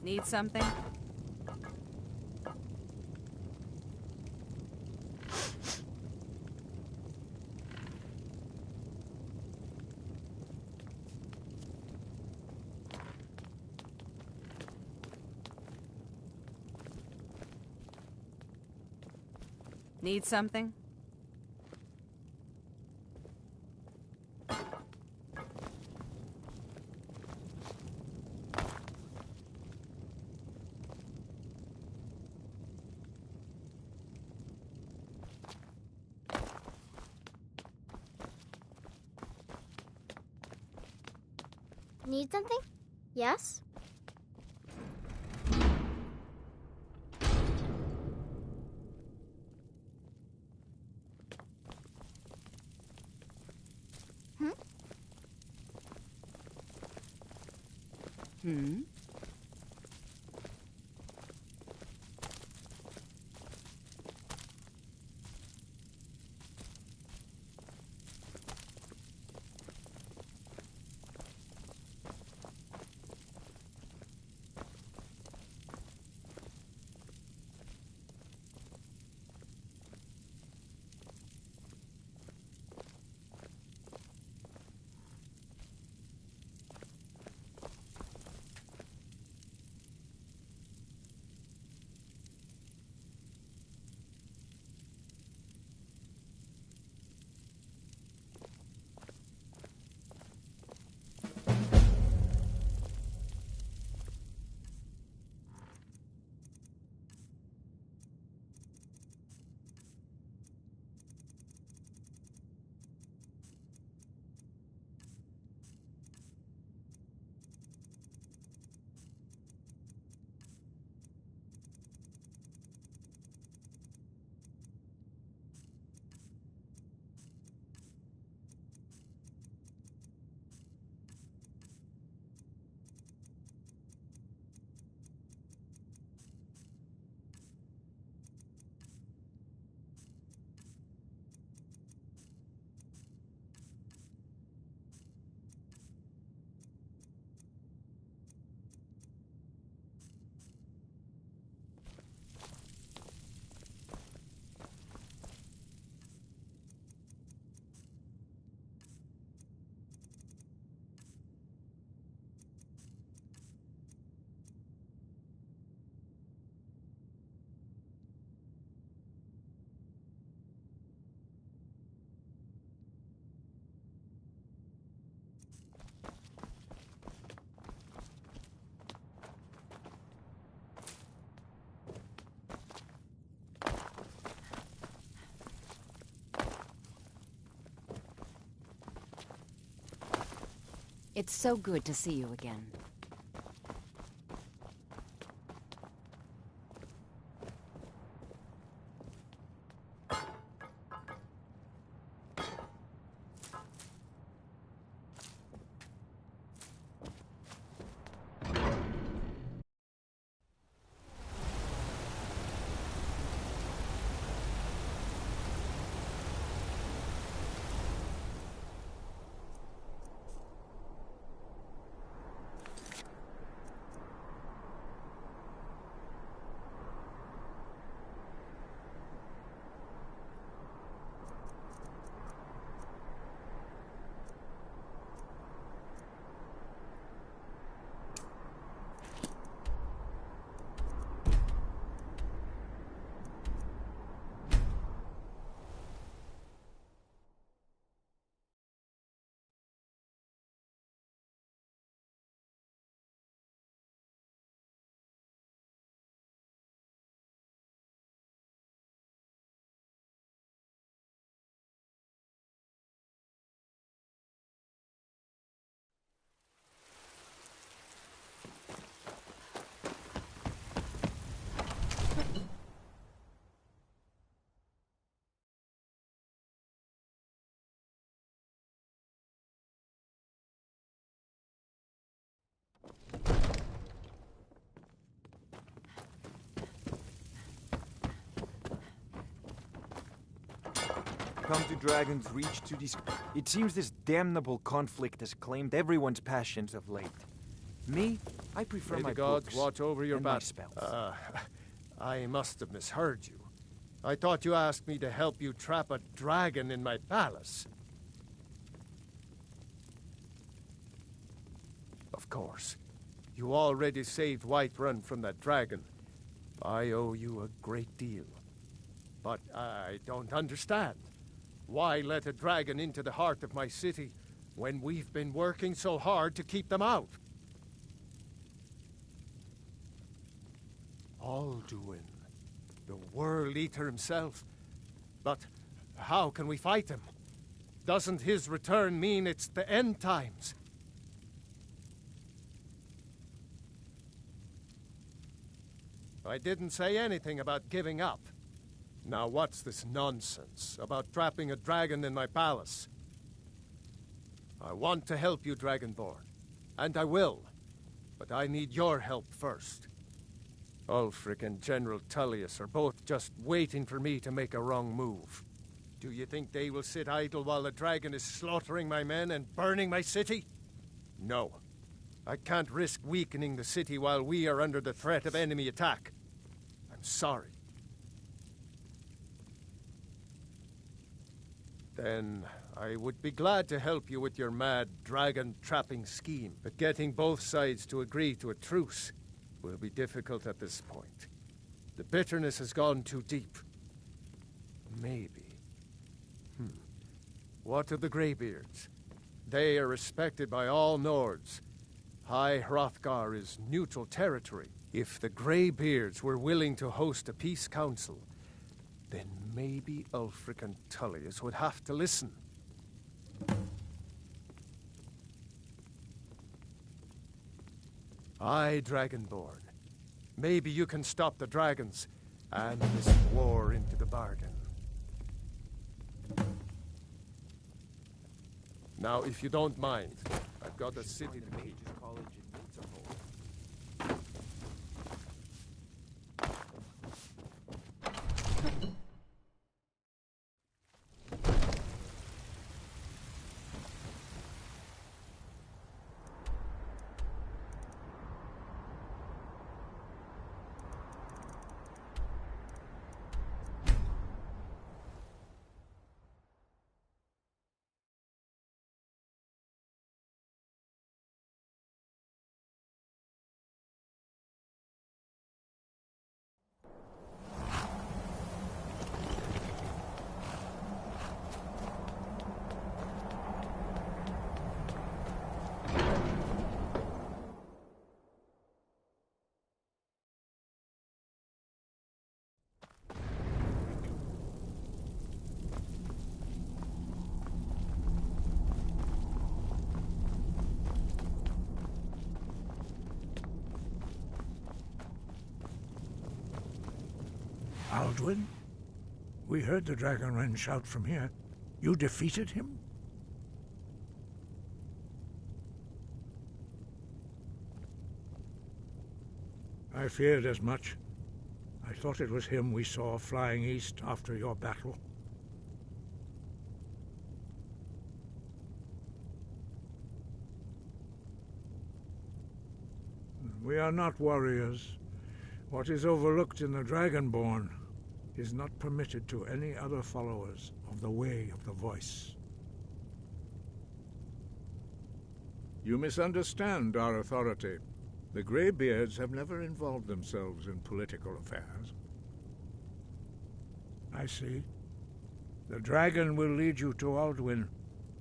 Need something? Need something? Need something? Yes? Hmm? Hmm? It's so good to see you again. Come to Dragon's Reach to dis... It seems this damnable conflict has claimed everyone's passions of late. Me? I prefer May my the gods books watch over your and my battle. spells. I must have misheard you. I thought you asked me to help you trap a dragon in my palace. Of course. You already saved Whiterun from that dragon. I owe you a great deal. But I don't understand. Why let a dragon into the heart of my city when we've been working so hard to keep them out? Alduin, the World Eater himself. But how can we fight him? Doesn't his return mean it's the end times? I didn't say anything about giving up. Now what's this nonsense about trapping a dragon in my palace? I want to help you, Dragonborn. And I will. But I need your help first. Ulfric and General Tullius are both just waiting for me to make a wrong move. Do you think they will sit idle while the dragon is slaughtering my men and burning my city? No. I can't risk weakening the city while we are under the threat of enemy attack. I'm sorry. Then I would be glad to help you with your mad dragon-trapping scheme, but getting both sides to agree to a truce will be difficult at this point. The bitterness has gone too deep. Maybe. What of the Greybeards? They are respected by all Nords. High Hrothgar is neutral territory. If the Greybeards were willing to host a peace council, then maybe Ulfric and Tullius would have to listen. Aye, Dragonborn. Maybe you can stop the dragons, and this war into the bargain. Now, if you don't mind, I've got a city to keep. College in Winterhold. Alduin? We heard the Dragonren shout from here. You defeated him? I feared as much. I thought it was him we saw flying east after your battle. We are not warriors. What is overlooked in the Dragonborn is not permitted to any other followers of the Way of the Voice. You misunderstand our authority. The Greybeards have never involved themselves in political affairs. I see. The dragon will lead you to Alduin,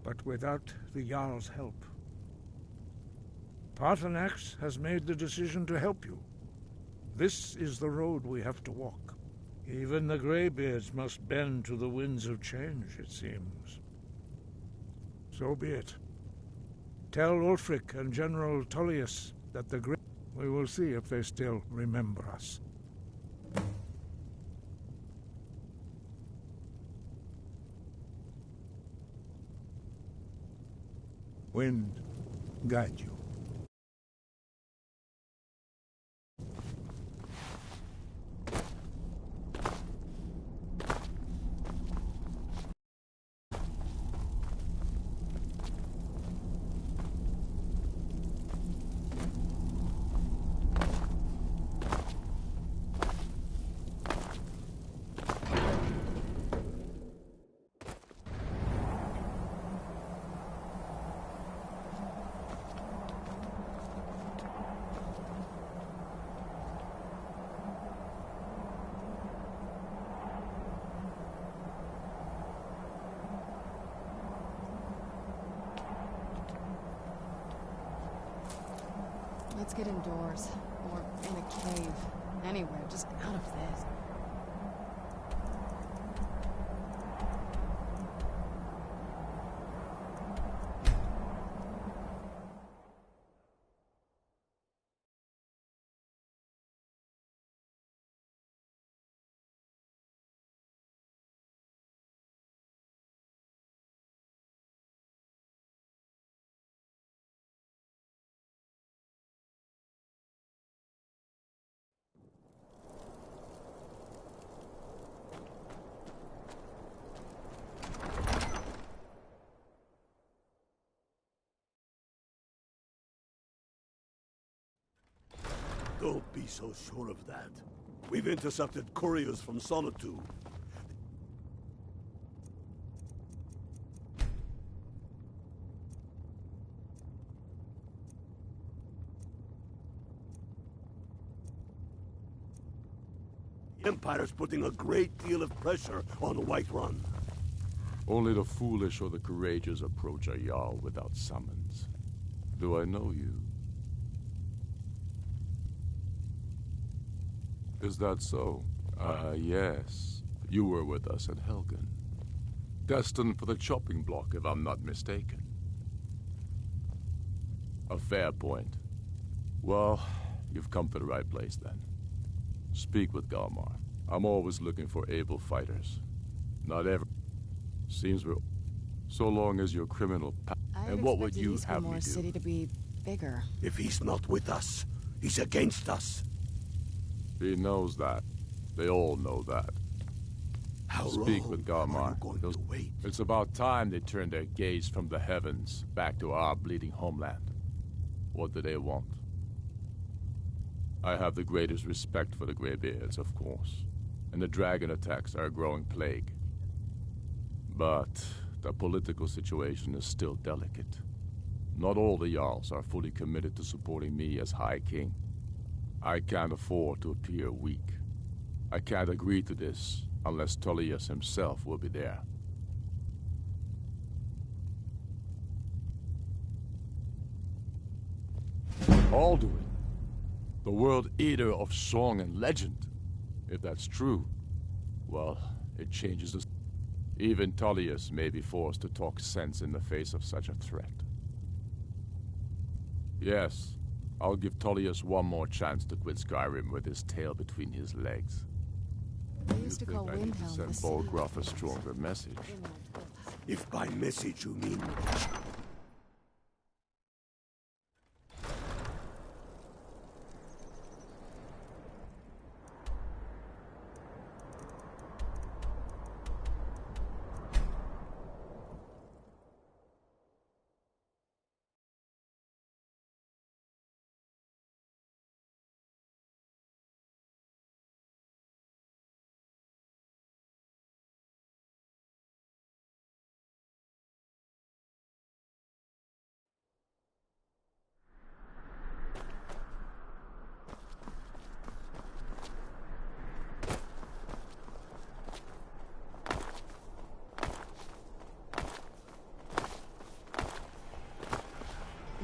but without the Jarl's help. Paarthurnax has made the decision to help you. This is the road we have to walk. Even the Greybeards must bend to the winds of change, it seems. So be it. Tell Ulfric and General Tullius that the Grey... We will see if they still remember us. Wind, guide you. Let's get indoors. Or in a cave. Anywhere, just out of this. Don't be so sure of that. We've intercepted couriers from Solitude. The Empire's putting a great deal of pressure on Whiterun. Only the foolish or the courageous approach a Jarl without summons. Do I know you? Is that so? Yes. You were with us at Helgen. Destined for the chopping block, if I'm not mistaken. A fair point. Well, you've come to the right place then. Speak with Galmar. I'm always looking for able fighters. Not ever. Seems we're... So long as you're criminal... And what would you have me do? City to be bigger. If he's not with us, he's against us. He knows that. They all know that. How Speak long with are Galmar. you going to wait? It's about time they turned their gaze from the heavens back to our bleeding homeland. What do they want? I have the greatest respect for the Greybeards, of course, and the dragon attacks are a growing plague. But the political situation is still delicate. Not all the Jarls are fully committed to supporting me as High King. I can't afford to appear weak. I can't agree to this unless Tullius himself will be there. Alduin, the World Eater of song and legend. If that's true, well, it changes us. Even Tullius may be forced to talk sense in the face of such a threat. Yes, I'll give Tullius one more chance to quit Skyrm with his tail between his legs. They You used to think call I need to Windhelm send the city. Bolgraf a stronger message? If by message you mean...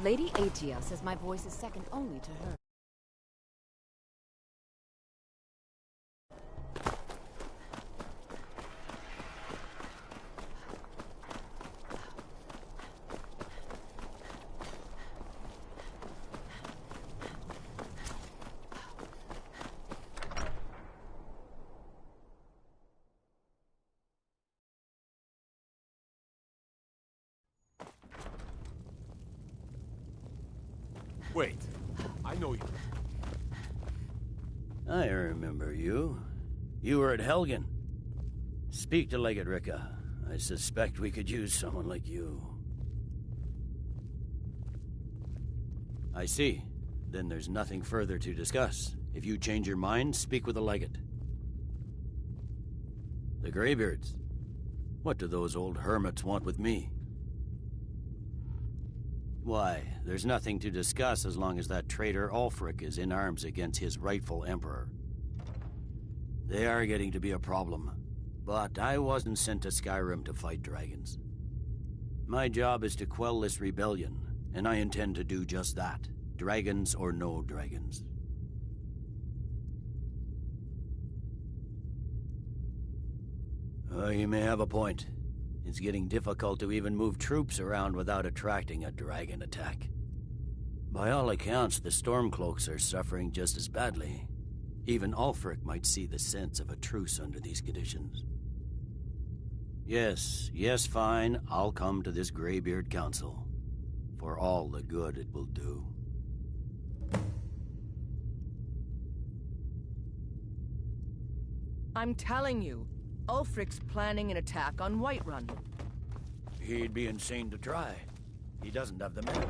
Lady Aetia says my voice is second only to her. Wait, I know you. I remember you. You were at Helgen. Speak to Legate Ricka. I suspect we could use someone like you. I see. Then there's nothing further to discuss. If you change your mind, speak with the Legate. The Greybeards. What do those old hermits want with me? Why, there's nothing to discuss as long as that traitor Ulfric is in arms against his rightful emperor. They are getting to be a problem, but I wasn't sent to Skyrm to fight dragons. My job is to quell this rebellion, and I intend to do just that, dragons or no dragons. You may have a point. It's getting difficult to even move troops around without attracting a dragon attack. By all accounts, the Stormcloaks are suffering just as badly. Even Ulfric might see the sense of a truce under these conditions. Yes, fine, I'll come to this Greybeard Council. For all the good it will do. I'm telling you, Ulfric's planning an attack on Whiterun. He'd be insane to try. He doesn't have the men.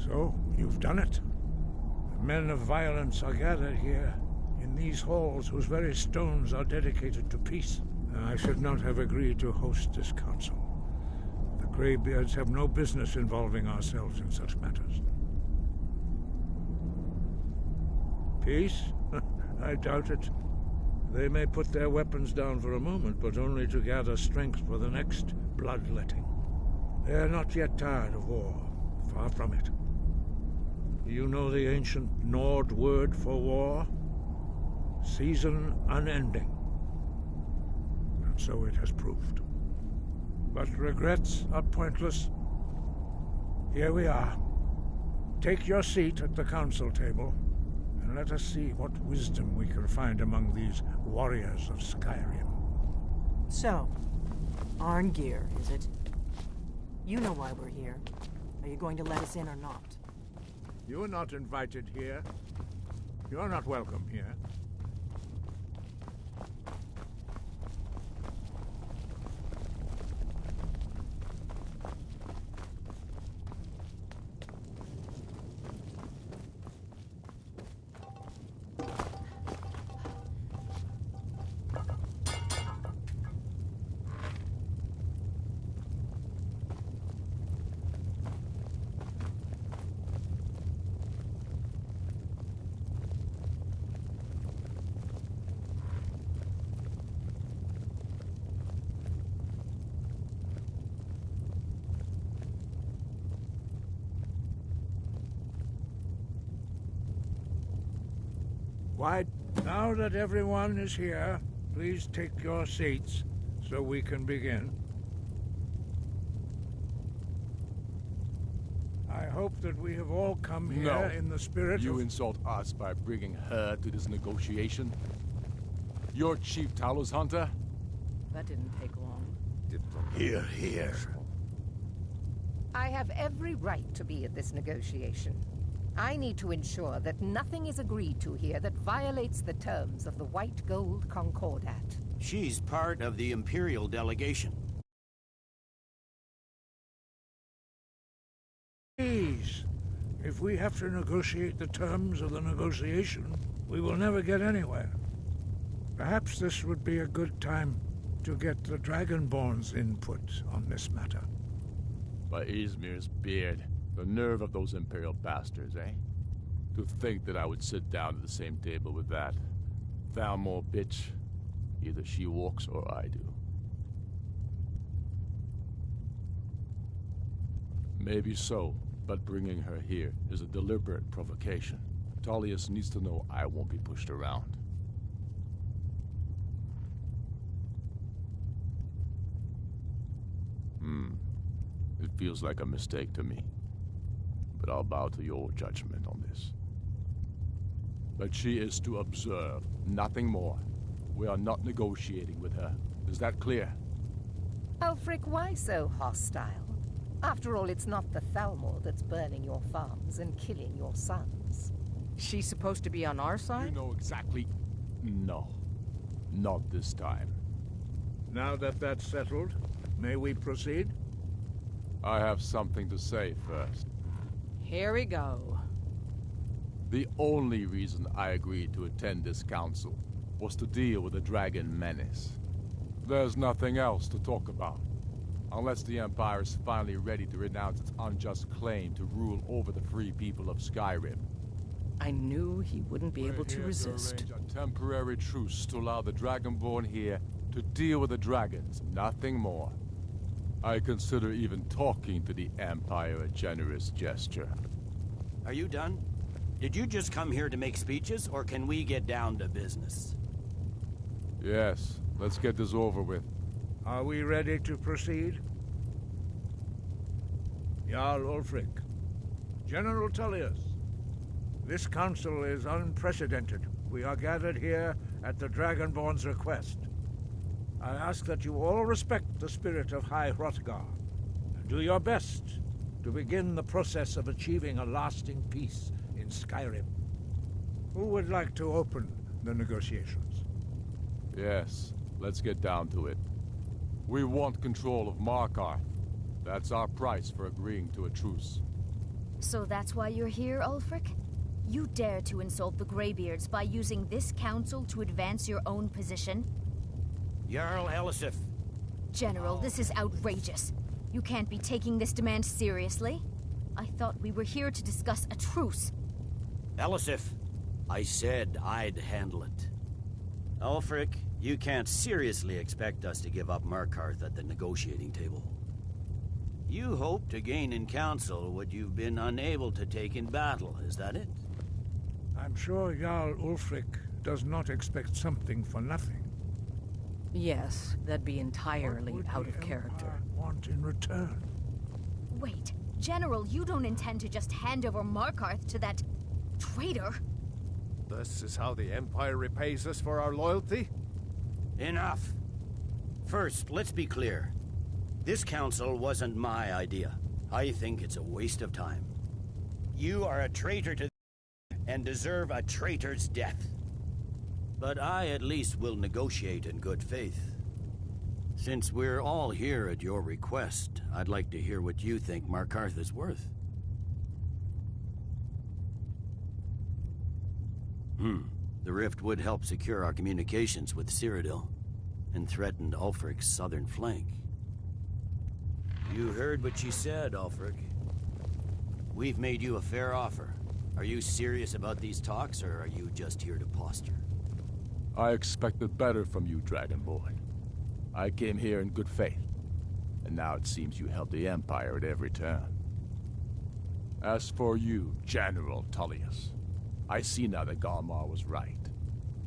So, you've done it. The men of violence are gathered here, in these halls whose very stones are dedicated to peace. I should not have agreed to host this council. The Greybeards have no business involving ourselves in such matters. Peace? I doubt it. They may put their weapons down for a moment, but only to gather strength for the next bloodletting. They are not yet tired of war. Far from it. You know the ancient Nord word for war? Season unending. And so it has proved. But regrets are pointless. Here we are. Take your seat at the council table, and let us see what wisdom we can find among these warriors of Skyrm. So, Arngeir, is it? You know why we're here. Are you going to let us in or not? You are not invited here. You are not welcome here. Why, now that everyone is here, please take your seats so we can begin. I hope that we have all come here in the spirit You of... insult us by bringing her to this negotiation? You're Chief Talos Hunter? That didn't take long. Here. I have every right to be at this negotiation. I need to ensure that nothing is agreed to here that violates the terms of the White Gold Concordat. She's part of the Imperial delegation. Please, if we have to negotiate the terms of the negotiation, we will never get anywhere. Perhaps this would be a good time to get the Dragonborn's input on this matter. By Izmir's beard. The nerve of those Imperial bastards, eh? To think that I would sit down at the same table with that Thalmor bitch. Either she walks or I do. Maybe so, but bringing her here is a deliberate provocation. Tullius needs to know I won't be pushed around. It feels like a mistake to me. But I'll bow to your judgment on this. But she is to observe, nothing more. We are not negotiating with her. Is that clear? Ulfric, why so hostile? After all, it's not the Thalmor that's burning your farms and killing your sons. She's supposed to be on our side? You know exactly... No. Not this time. Now that that's settled, may we proceed? I have something to say first. Here we go. The only reason I agreed to attend this council was to deal with the dragon menace. There's nothing else to talk about. Unless the Empire is finally ready to renounce its unjust claim to rule over the free people of Skyrm. I knew he wouldn't be able to resist. To arrange a temporary truce to allow the Dragonborn here to deal with the dragons, nothing more. I consider even talking to the Empire a generous gesture. Are you done? Did you just come here to make speeches, or can we get down to business? Yes, let's get this over with. Are we ready to proceed? Jarl Ulfric, General Tullius, this council is unprecedented. We are gathered here at the Dragonborn's request. I ask that you all respect the spirit of High Hrothgar, and do your best to begin the process of achieving a lasting peace in Skyrm. Who would like to open the negotiations? Yes, let's get down to it. We want control of Markarth. That's our price for agreeing to a truce. So that's why you're here, Ulfric? You dare to insult the Greybeards by using this council to advance your own position? Jarl Elisif. General, this is outrageous. You can't be taking this demand seriously. I thought we were here to discuss a truce. Elisif, I said I'd handle it. Ulfric, you can't seriously expect us to give up Markarth at the negotiating table. You hope to gain in council what you've been unable to take in battle, is that it? I'm sure Jarl Ulfric does not expect something for nothing. Yes, that'd be entirely out of character. Want in return? Wait, General, you don't intend to just hand over Markarth to that traitor? This is how the Empire repays us for our loyalty? Enough. First, let's be clear. This council wasn't my idea. I think it's a waste of time. You are a traitor to and deserve a traitor's death. But I at least will negotiate in good faith. Since we're all here at your request, I'd like to hear what you think Markarth is worth. The rift would help secure our communications with Cyrodiil, and threatened Ulfric's southern flank. You heard what she said, Ulfric. We've made you a fair offer. Are you serious about these talks, or are you just here to posture? I expected better from you, Dragonborn. I came here in good faith, and now it seems you help the Empire at every turn. As for you, General Tullius, I see now that Galmar was right.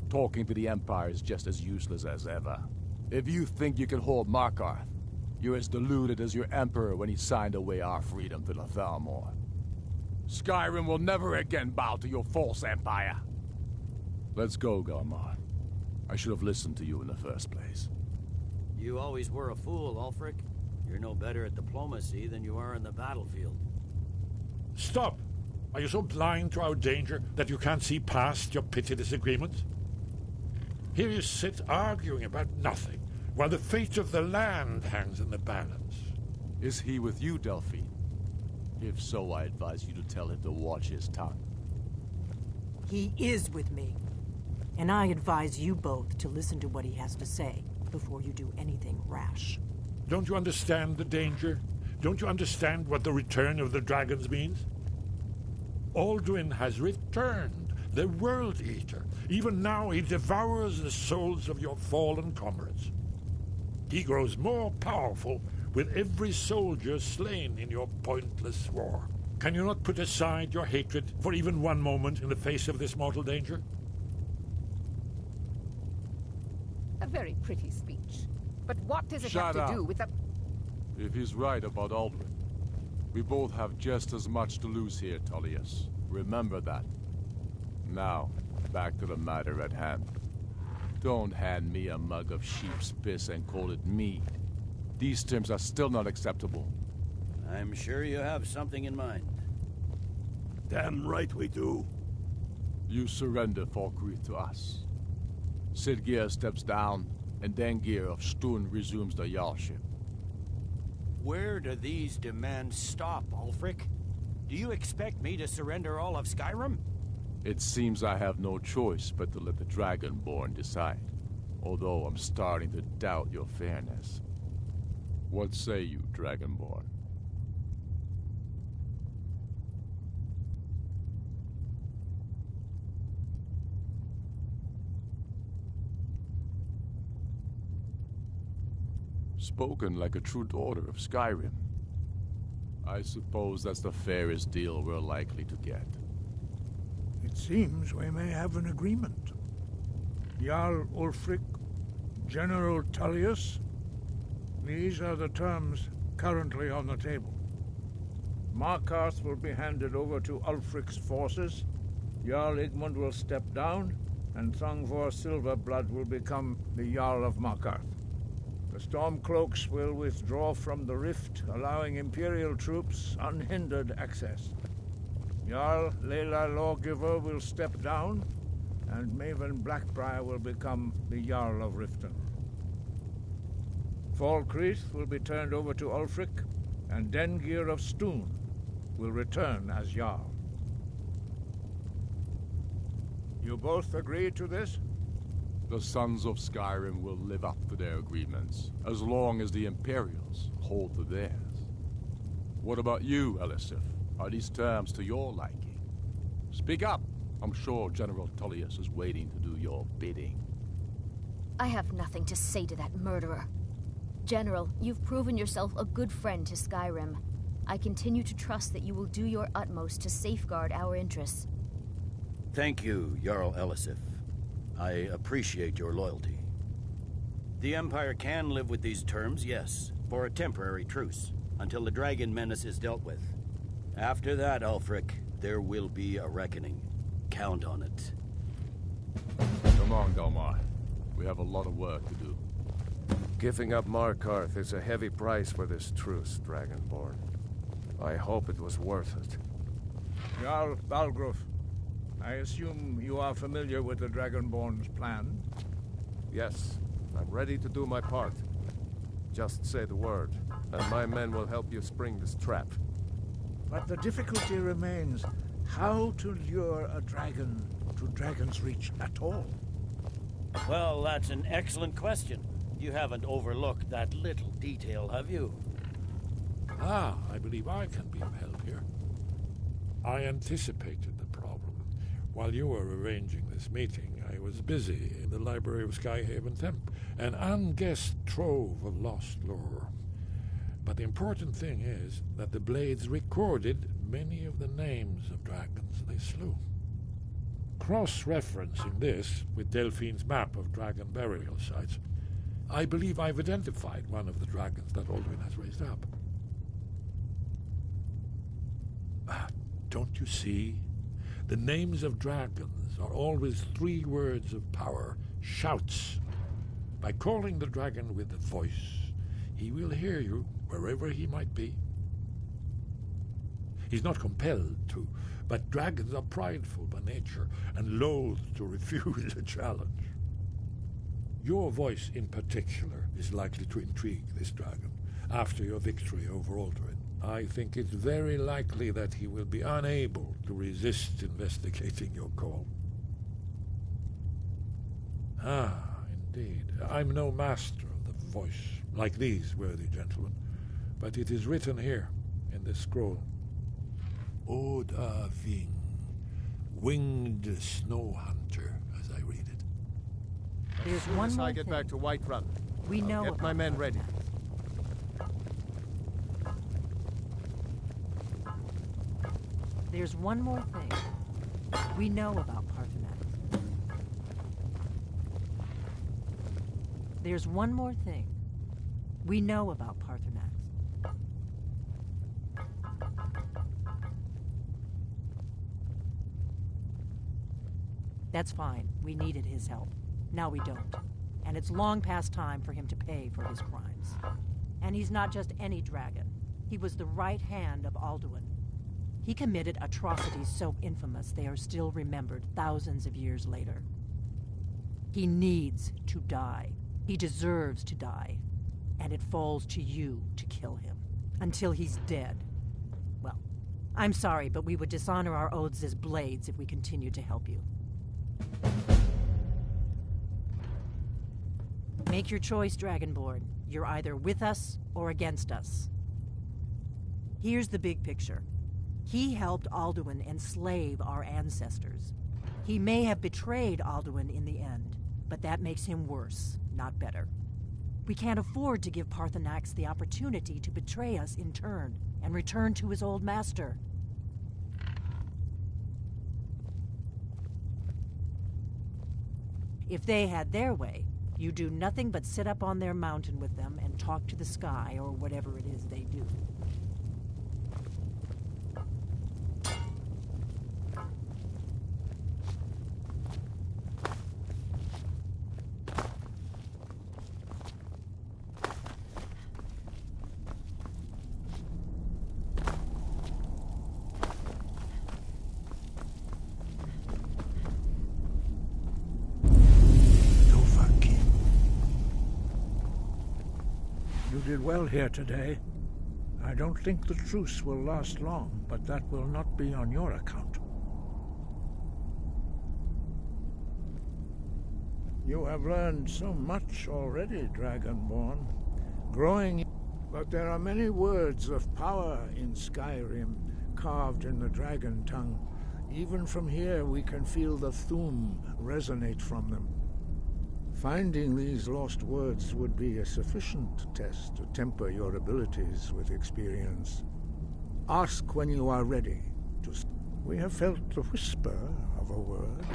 Talking to the Empire is just as useless as ever. If you think you can hold Markarth, you're as deluded as your Emperor when he signed away our freedom to the Thalmor. Skyrm will never again bow to your false empire. Let's go, Galmar. I should have listened to you in the first place. You always were a fool, Ulfric. You're no better at diplomacy than you are in the battlefield. Stop! Are you so blind to our danger that you can't see past your petty disagreements? Here you sit arguing about nothing, while the fate of the land hangs in the balance. Is he with you, Delphine? If so, I advise you to tell him to watch his tongue. He is with me. And I advise you both to listen to what he has to say before you do anything rash. Don't you understand the danger? Don't you understand what the return of the dragons means? Alduin has returned, the World Eater. Even now he devours the souls of your fallen comrades. He grows more powerful with every soldier slain in your pointless war. Can you not put aside your hatred for even one moment in the face of this mortal danger? A very pretty speech. But what does it have to do with the... If he's right about Alduin, we both have just as much to lose here, Tullius. Remember that. Now, get back to the matter at hand. Don't hand me a mug of sheep's piss and call it mead. These terms are still not acceptable. I'm sure you have something in mind. Damn right we do. You surrender Falkreath to us. Sidgeir steps down, and Dengir of Stun resumes the Jarlship. Where do these demands stop, Ulfric? Do you expect me to surrender all of Skyrm? It seems I have no choice but to let the Dragonborn decide, although I'm starting to doubt your fairness. What say you, Dragonborn? Spoken like a true daughter of Skyrm. I suppose that's the fairest deal we're likely to get. It seems we may have an agreement. Jarl Ulfric, General Tullius, these are the terms currently on the table. Markarth will be handed over to Ulfric's forces, Jarl Igmund will step down, and Thongvor Silverblood will become the Jarl of Markarth. The Stormcloaks will withdraw from the rift, allowing Imperial troops unhindered access. Jarl Leila Lawgiver will step down, and Maven Blackbriar will become the Jarl of Riften. Falkreath will be turned over to Ulfric, and Dengir of Stun will return as Jarl. You both agree to this? The Sons of Skyrm will live up to their agreements, as long as the Imperials hold to theirs. What about you, Elisif? Are these terms to your liking? Speak up! I'm sure General Tullius is waiting to do your bidding. I have nothing to say to that murderer. General, you've proven yourself a good friend to Skyrm. I continue to trust that you will do your utmost to safeguard our interests. Thank you, Jarl Elisif. I appreciate your loyalty. The Empire can live with these terms, yes, for a temporary truce, until the dragon menace is dealt with. After that, Ulfric, there will be a reckoning. Count on it. Come on, Delmar. We have a lot of work to do. Giving up Markarth is a heavy price for this truce, Dragonborn. I hope it was worth it. Jarl Balgruf, I assume you are familiar with the Dragonborn's plan? Yes, I'm ready to do my part. Just say the word, and my men will help you spring this trap. But the difficulty remains how to lure a dragon to Dragon's Reach at all. Well, that's an excellent question. You haven't overlooked that little detail, have you? Ah, I believe I can be of help here. I anticipated the problem. While you were arranging this meeting, I was busy in the library of Skyhaven Temple, an unguessed trove of lost lore. But the important thing is that the Blades recorded many of the names of dragons they slew. Cross-referencing this with Delphine's map of dragon burial sites, I believe I've identified one of the dragons that Alduin has raised up. Don't you see? The names of dragons are always 3 words of power, shouts. By calling the dragon with a voice, he will hear you wherever he might be. He's not compelled to, but dragons are prideful by nature and loath to refuse a challenge. Your voice in particular is likely to intrigue this dragon after your victory over Alduin. I think it's very likely that he will be unable to resist investigating your call. Ah, indeed. I'm no master of the voice, like these worthy gentlemen, but it is written here in this scroll. Oda Ving, winged snow hunter, as I read it. There's one more I get back to Whiterun. We know Get my men ready. There's one more thing. We know about Parthenax. There's one more thing. We know about Parthenax. That's fine. We needed his help. Now we don't. And it's long past time for him to pay for his crimes. And he's not just any dragon. He was the right hand of Alduin. He committed atrocities so infamous they are still remembered thousands of years later. He needs to die. He deserves to die. And it falls to you to kill him. Until he's dead. Well, I'm sorry, but we would dishonor our oaths as blades if we continued to help you. Make your choice, Dragonborn. You're either with us or against us. Here's the big picture. He helped Alduin enslave our ancestors. He may have betrayed Alduin in the end, but that makes him worse, not better. We can't afford to give Parthenax the opportunity to betray us in turn and return to his old master. If they had their way, you do nothing but sit up on their mountain with them and talk to the sky or whatever it is they do. You did well here today. I don't think the truce will last long, but that will not be on your account. You have learned so much already, Dragonborn. Growing... But there are many words of power in Skyrm, carved in the dragon tongue. Even from here we can feel the Thu'um resonate from them. Finding these lost words would be a sufficient test to temper your abilities with experience. Ask when you are ready to... We have felt the whisper of a word.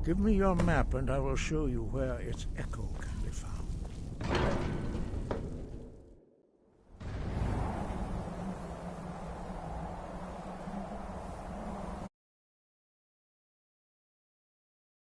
Give me your map and I will show you where its echo comes.